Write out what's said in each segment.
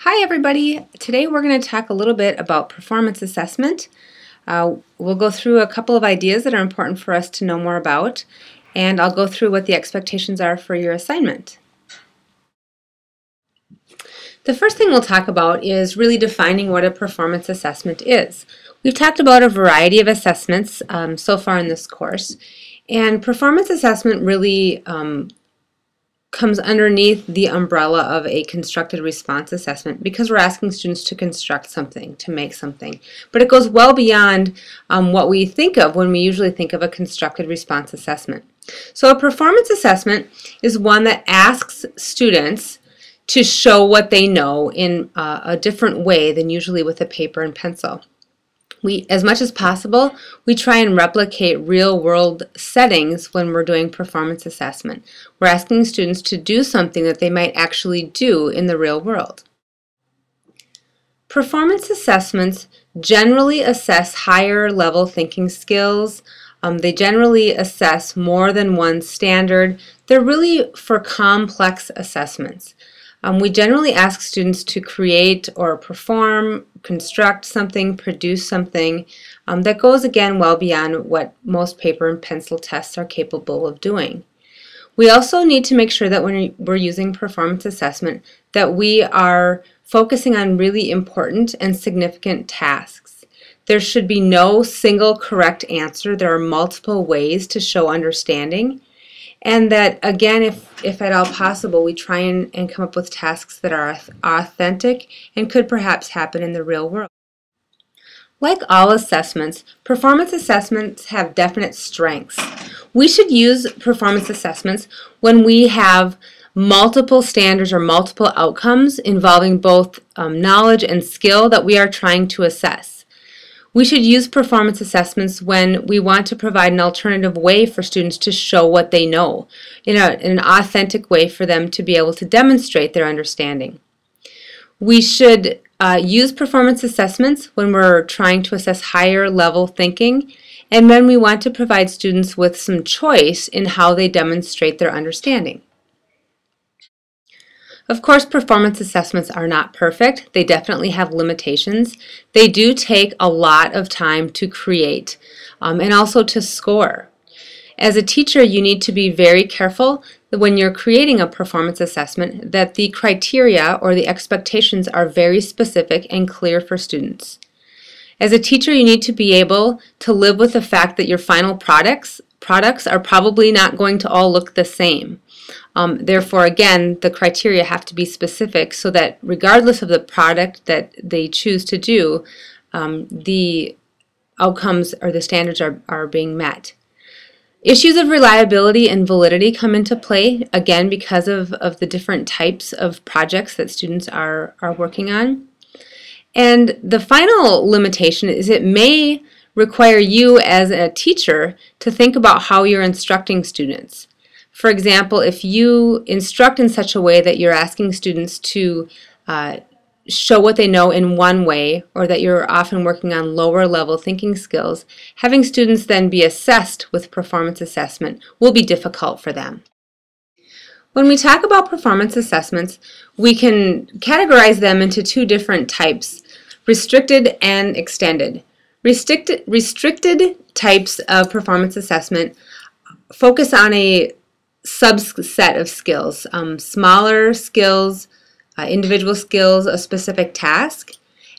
Hi everybody! Today we're going to talk a little bit about performance assessment. We'll go through a couple of ideas that are important for us to know more about, and I'll go through what the expectations are for your assignment. The first thing we'll talk about is really defining what a performance assessment is. We've talked about a variety of assessments so far in this course, and performance assessment really comes underneath the umbrella of a constructed response assessment because we're asking students to construct something, to make something. But it goes well beyond what we think of when we usually think of a constructed response assessment. So a performance assessment is one that asks students to show what they know in a different way than usually with a paper and pencil. As much as possible, we try and replicate real-world settings when we're doing performance assessment. We're asking students to do something that they might actually do in the real world. Performance assessments generally assess higher level thinking skills. They generally assess more than one standard. They're really for complex assessments. We generally ask students to create or perform, construct something, produce something that goes again well beyond what most paper and pencil tests are capable of doing. We also need to make sure that when we're using performance assessment that we are focusing on really important and significant tasks. There should be no single correct answer. There are multiple ways to show understanding. And that, again, if at all possible, we try and come up with tasks that are authentic and could perhaps happen in the real world. Like all assessments, performance assessments have definite strengths. We should use performance assessments when we have multiple standards or multiple outcomes involving both knowledge and skill that we are trying to assess. We should use performance assessments when we want to provide an alternative way for students to show what they know, in an authentic way for them to be able to demonstrate their understanding. We should use performance assessments when we're trying to assess higher level thinking and when we want to provide students with some choice in how they demonstrate their understanding. Of course, performance assessments are not perfect. They definitely have limitations. They do take a lot of time to create and also to score. As a teacher, you need to be very careful that when you're creating a performance assessment that the criteria or the expectations are very specific and clear for students. As a teacher, you need to be able to live with the fact that your final products are probably not going to all look the same. Therefore, again, the criteria have to be specific so that regardless of the product that they choose to do, the outcomes or the standards are being met. Issues of reliability and validity come into play, again, because of the different types of projects that students are working on. And the final limitation is it may require you as a teacher to think about how you're instructing students. For example, if you instruct in such a way that you're asking students to show what they know in one way, or that you're often working on lower level thinking skills, having students then be assessed with performance assessment will be difficult for them. When we talk about performance assessments, we can categorize them into two different types, restricted and extended. Restricted types of performance assessment focus on a subset of skills, smaller skills, individual skills, a specific task.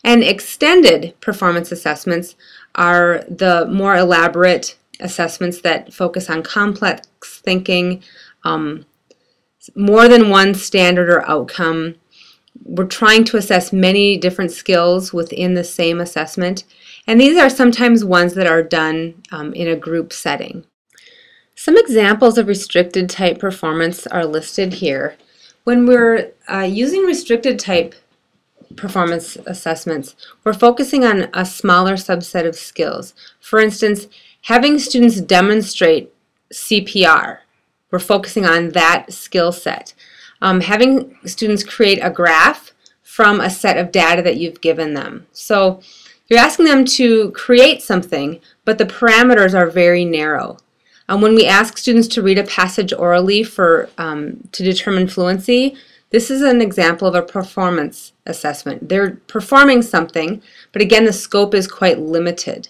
And extended performance assessments are the more elaborate assessments that focus on complex thinking, more than one standard or outcome. We're trying to assess many different skills within the same assessment, and these are sometimes ones that are done in a group setting. Some examples of restricted type performance are listed here. When we're using restricted type performance assessments, we're focusing on a smaller subset of skills. For instance, having students demonstrate CPR. We're focusing on that skill set. Having students create a graph from a set of data that you've given them. So you're asking them to create something, but the parameters are very narrow. When we ask students to read a passage orally to determine fluency, This is an example of a performance assessment. They're performing something, but again, the scope is quite limited.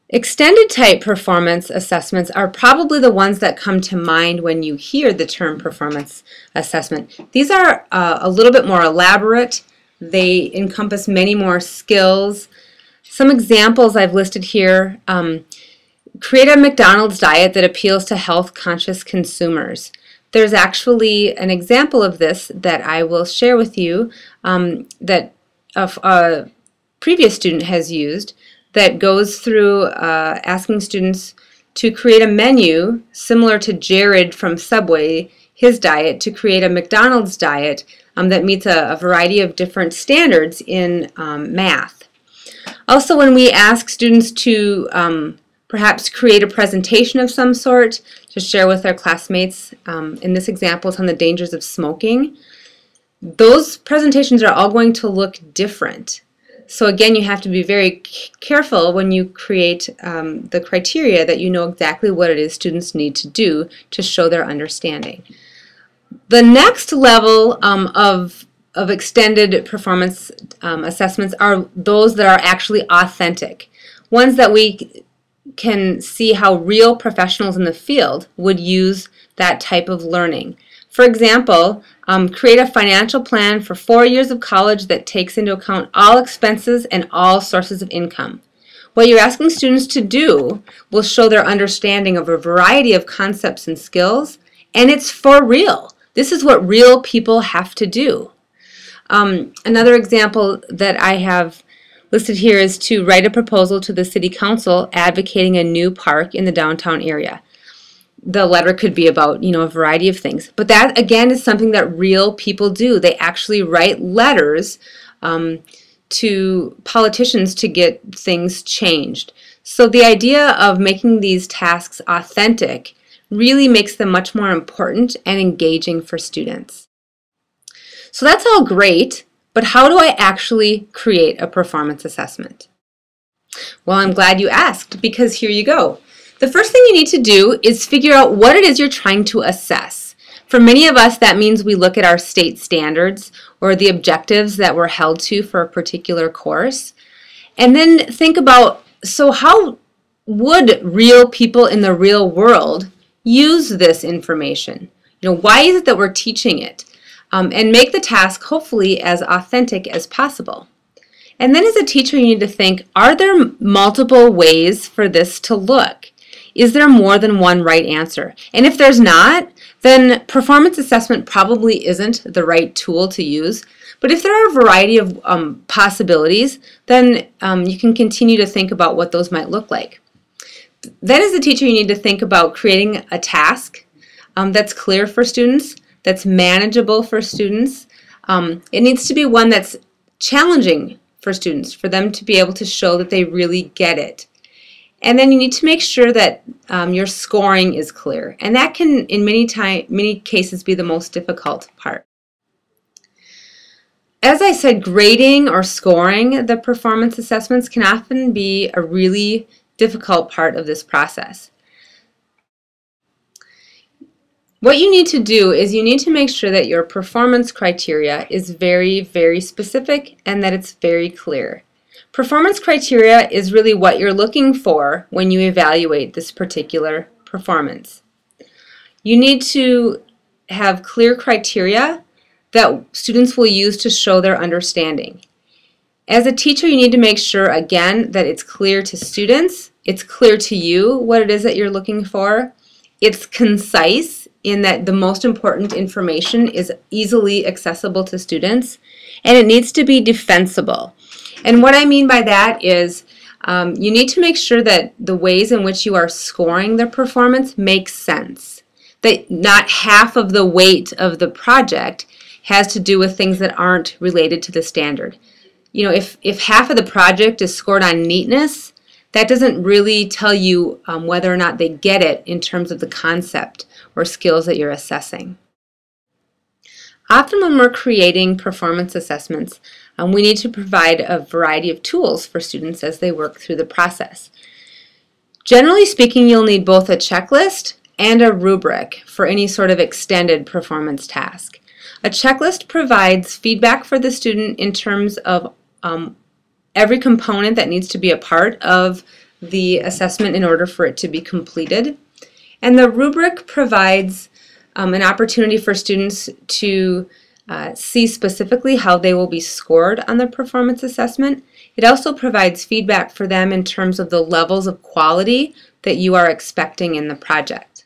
Extended type performance assessments are probably the ones that come to mind when you hear the term performance assessment. These are a little bit more elaborate. They encompass many more skills. Some examples I've listed here. Create a McDonald's diet that appeals to health-conscious consumers. There's actually an example of this that I will share with you that a previous student has used, that goes through asking students to create a menu similar to Jared from Subway, his diet, to create a McDonald's diet that meets a variety of different standards in math. Also, when we ask students to perhaps create a presentation of some sort to share with their classmates, in this example it's on the dangers of smoking, those presentations are all going to look different. So again, you have to be very careful when you create the criteria that you know exactly what it is students need to do to show their understanding. The next level of extended performance assessments are those that are actually authentic, ones that we can see how real professionals in the field would use that type of learning. For example, create a financial plan for 4 years of college that takes into account all expenses and all sources of income. What you're asking students to do will show their understanding of a variety of concepts and skills, and it's for real. This is what real people have to do. Another example that I have listed here is to write a proposal to the City Council advocating a new park in the downtown area. The letter could be about, a variety of things. But that, again, is something that real people do. They actually write letters to politicians to get things changed. So the idea of making these tasks authentic really makes them much more important and engaging for students. So that's all great, but how do I actually create a performance assessment? Well, I'm glad you asked, because here you go. The first thing you need to do is figure out what it is you're trying to assess. For many of us, that means we look at our state standards or the objectives that we're held to for a particular course, and then think about, so how would real people in the real world use this information? Why is it that we're teaching it? And make the task hopefully as authentic as possible. And then as a teacher, you need to think, are there multiple ways for this to look? Is there more than one right answer? And if there's not, then performance assessment probably isn't the right tool to use. But if there are a variety of possibilities, then you can continue to think about what those might look like. Then as a teacher, you need to think about creating a task that's clear for students, that's manageable for students. It needs to be one that's challenging for students, for them to be able to show that they really get it. And then you need to make sure that your scoring is clear. And that can, in many cases, be the most difficult part. As I said, grading or scoring the performance assessments can often be a really difficult part of this process. What you need to do is you need to make sure that your performance criteria is very, very specific and that it's very clear. Performance criteria is really what you're looking for when you evaluate this particular performance. You need to have clear criteria that students will use to show their understanding. As a teacher, you need to make sure, again, that it's clear to students, it's clear to you what it is that you're looking for, it's concise in that the most important information is easily accessible to students, and it needs to be defensible. And what I mean by that is you need to make sure that the ways in which you are scoring the performance makes sense. That not half of the weight of the project has to do with things that aren't related to the standard. If half of the project is scored on neatness, that doesn't really tell you whether or not they get it in terms of the concept or skills that you're assessing. Often when we're creating performance assessments, we need to provide a variety of tools for students as they work through the process. Generally speaking, you'll need both a checklist and a rubric for any sort of extended performance task. A checklist provides feedback for the student in terms of every component that needs to be a part of the assessment in order for it to be completed. And the rubric provides an opportunity for students to see specifically how they will be scored on the performance assessment. It also provides feedback for them in terms of the levels of quality that you are expecting in the project.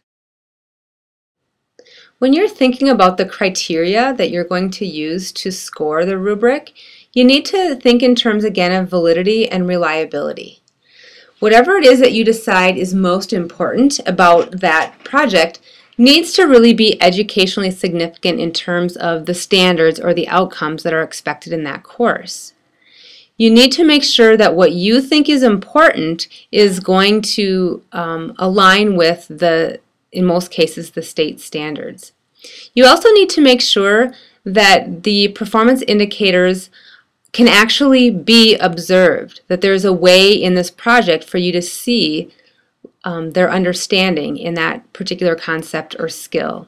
When you're thinking about the criteria that you're going to use to score the rubric, you need to think in terms again of validity and reliability. Whatever it is that you decide is most important about that project needs to really be educationally significant in terms of the standards or the outcomes that are expected in that course. You need to make sure that what you think is important is going to align with in most cases, the state standards. You also need to make sure that the performance indicators can actually be observed, that there's a way in this project for you to see their understanding in that particular concept or skill.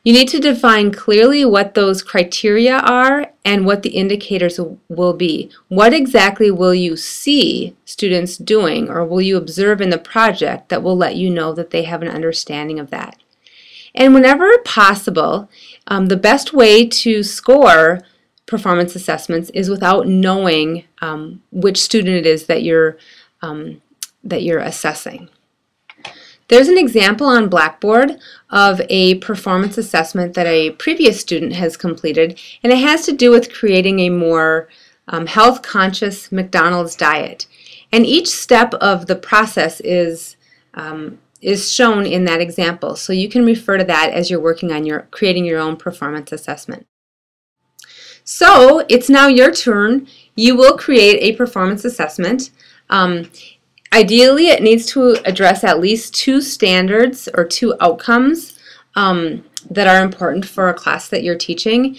You need to define clearly what those criteria are and what the indicators will be. What exactly will you see students doing or will you observe in the project that will let you know that they have an understanding of that? And whenever possible, the best way to score performance assessments is without knowing which student it is that you're assessing. There's an example on Blackboard of a performance assessment that a previous student has completed, and it has to do with creating a more health-conscious McDonald's diet. And each step of the process is shown in that example, so you can refer to that as you're working on creating your own performance assessment. So it's now your turn. You will create a performance assessment. Ideally, it needs to address at least 2 standards or 2 outcomes that are important for a class that you're teaching.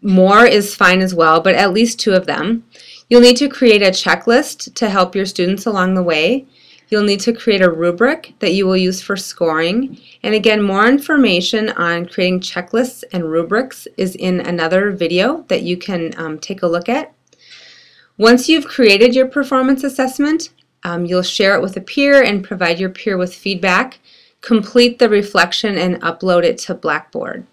More is fine as well, but at least 2 of them. You'll need to create a checklist to help your students along the way. You'll need to create a rubric that you will use for scoring. And again, more information on creating checklists and rubrics is in another video that you can take a look at. Once you've created your performance assessment, you'll share it with a peer and provide your peer with feedback. Complete the reflection and upload it to Blackboard.